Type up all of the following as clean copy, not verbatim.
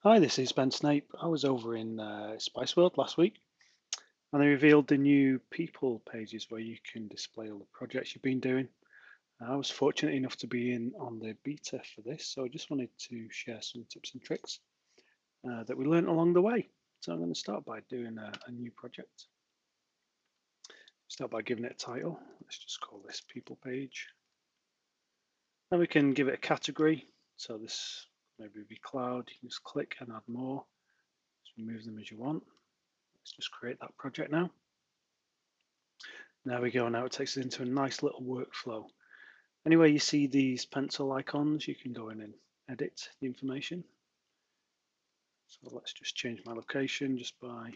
Hi, this is Ben Snape. I was over in Spice World last week and they revealed the new people pages where you can display all the projects you've been doing. I was fortunate enough to be in on the beta for this, so I just wanted to share some tips and tricks that we learned along the way. So I'm going to start by doing a new project. Start by giving it a title. Let's just call this people page. Then we can give it a category. So this maybe be cloud. You can just click and add more. Just remove them as you want. Let's just create that project now. There we go. Now it takes us into a nice little workflow. Anywhere you see these pencil icons, you can go in and edit the information. So let's just change my location just by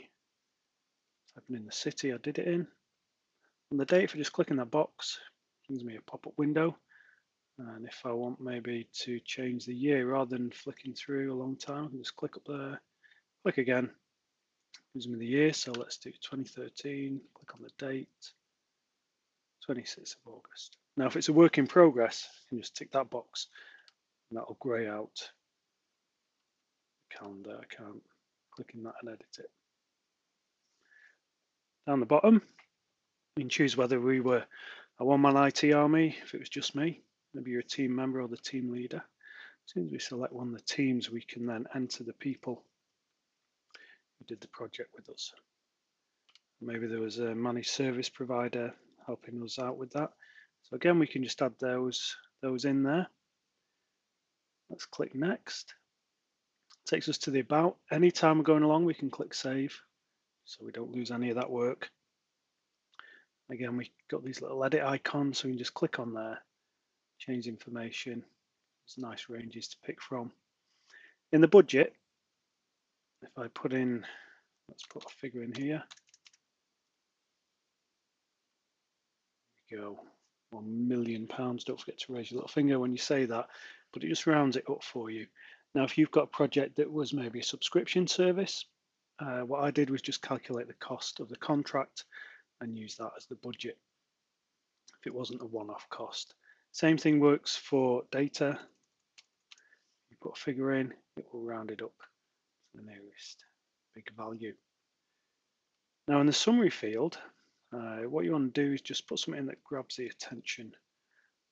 typing in the city I did it in. And the date, if I just click in that box, it gives me a pop-up window. And if I want maybe to change the year rather than flicking through a long time, I can just click up there, click again, gives me the year. So let's do 2013, click on the date, 26th of August. Now, if it's a work in progress, you can just tick that box and that'll grey out the calendar. I can't click in that and edit it. Down the bottom, you can choose whether we were a one-man IT army, if it was just me, maybe you're a team member or the team leader. As soon as we select one of the teams, we can then enter the people who did the project with us. Maybe there was a managed service provider helping us out with that. So again, we can just add those in there. Let's click next. It takes us to the about. Anytime we're going along, we can click save, so we don't lose any of that work. Again, we've got these little edit icons, so we can just click on there, change information. There's nice ranges to pick from. In the budget, if I put in, let's put a figure in here. There we go, £1 million. Don't forget to raise your little finger when you say that, but it just rounds it up for you. Now, if you've got a project that was maybe a subscription service, what I did was just calculate the cost of the contract and use that as the budget if it wasn't a one-off cost. Same thing works for data. You put a figure in, it will round it up to the nearest big value. Now in the summary field, what you want to do is just put something that grabs the attention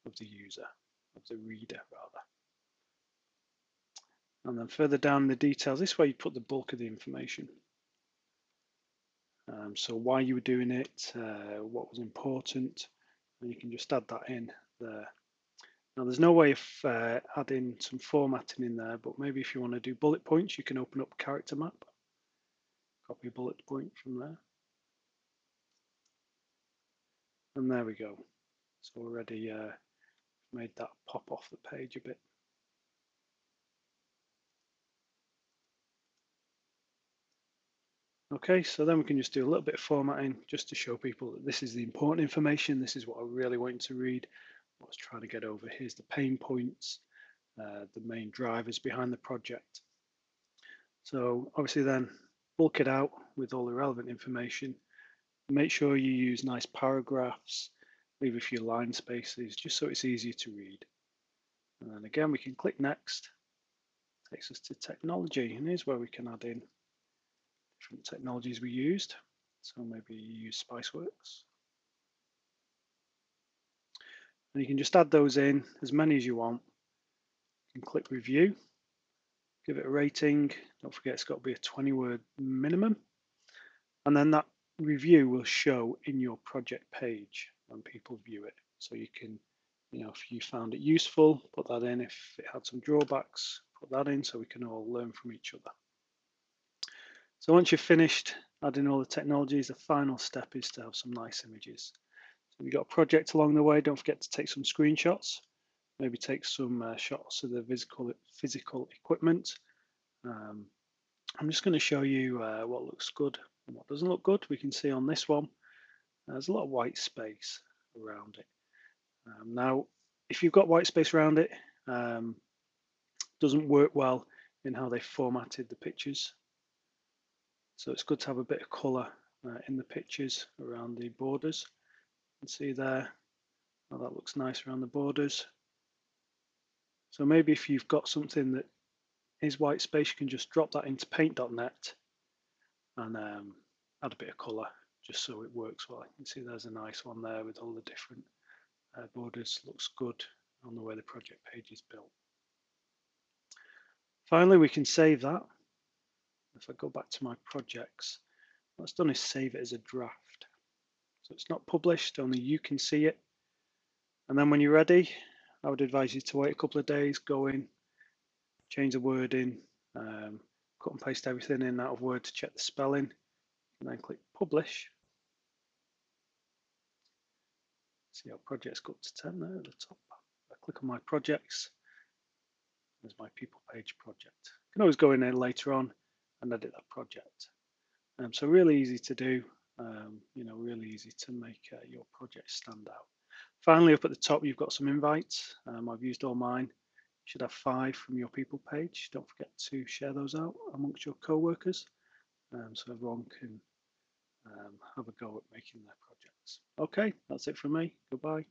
of the user, of the reader rather. And then further down in the details, this way you put the bulk of the information. So why you were doing it, what was important, and you can just add that in there. Now there's no way of adding some formatting in there, but maybe if you want to do bullet points, you can open up character map, copy a bullet point from there. And there we go. It's already made that pop off the page a bit. Okay, so then we can just do a little bit of formatting just to show people that this is the important information. This is what I really want you to read. What I was trying to get over. Here's the pain points, the main drivers behind the project. So obviously then bulk it out with all the relevant information. Make sure you use nice paragraphs, leave a few line spaces just so it's easier to read. And then again, we can click next. It takes us to technology, and here's where we can add in different technologies we used. So maybe you use Spiceworks. And you can just add those in, as many as you want. You can click review, give it a rating. Don't forget it's got to be a 20-word minimum. And then that review will show in your project page when people view it. So you can, if you found it useful, put that in. If it had some drawbacks, put that in so we can all learn from each other. So once you've finished adding all the technologies, the final step is to have some nice images. So we've got a project along the way. Don't forget to take some screenshots. Maybe take some shots of the physical equipment. I'm just going to show you what looks good and what doesn't look good. We can see on this one, there's a lot of white space around it. Now, if you've got white space around it, doesn't work well in how they formatted the pictures. So it's good to have a bit of colour in the pictures around the borders. You can see there, how that looks nice around the borders. So maybe if you've got something that is white space. You can just drop that into paint.net and add a bit of colour just so it works well. You can see there's a nice one there with all the different borders. Looks good on the way the project page is built. Finally, we can save that. If I go back to my projects, what it's done is save it as a draft. So it's not published, only you can see it. And then when you're ready, I would advise you to wait a couple of days, go in, change the wording, cut and paste everything in out of Word to check the spelling, and then click publish. See our projects go up to 10 there at the top. I click on my projects. There's my people page project. You can always go in there later on and edit that project. So really easy to do, really easy to make your project stand out. Finally, up at the top, you've got some invites. I've used all mine. You should have 5 from your people page. Don't forget to share those out amongst your co-workers so everyone can have a go at making their projects. Okay, that's it from me. Goodbye.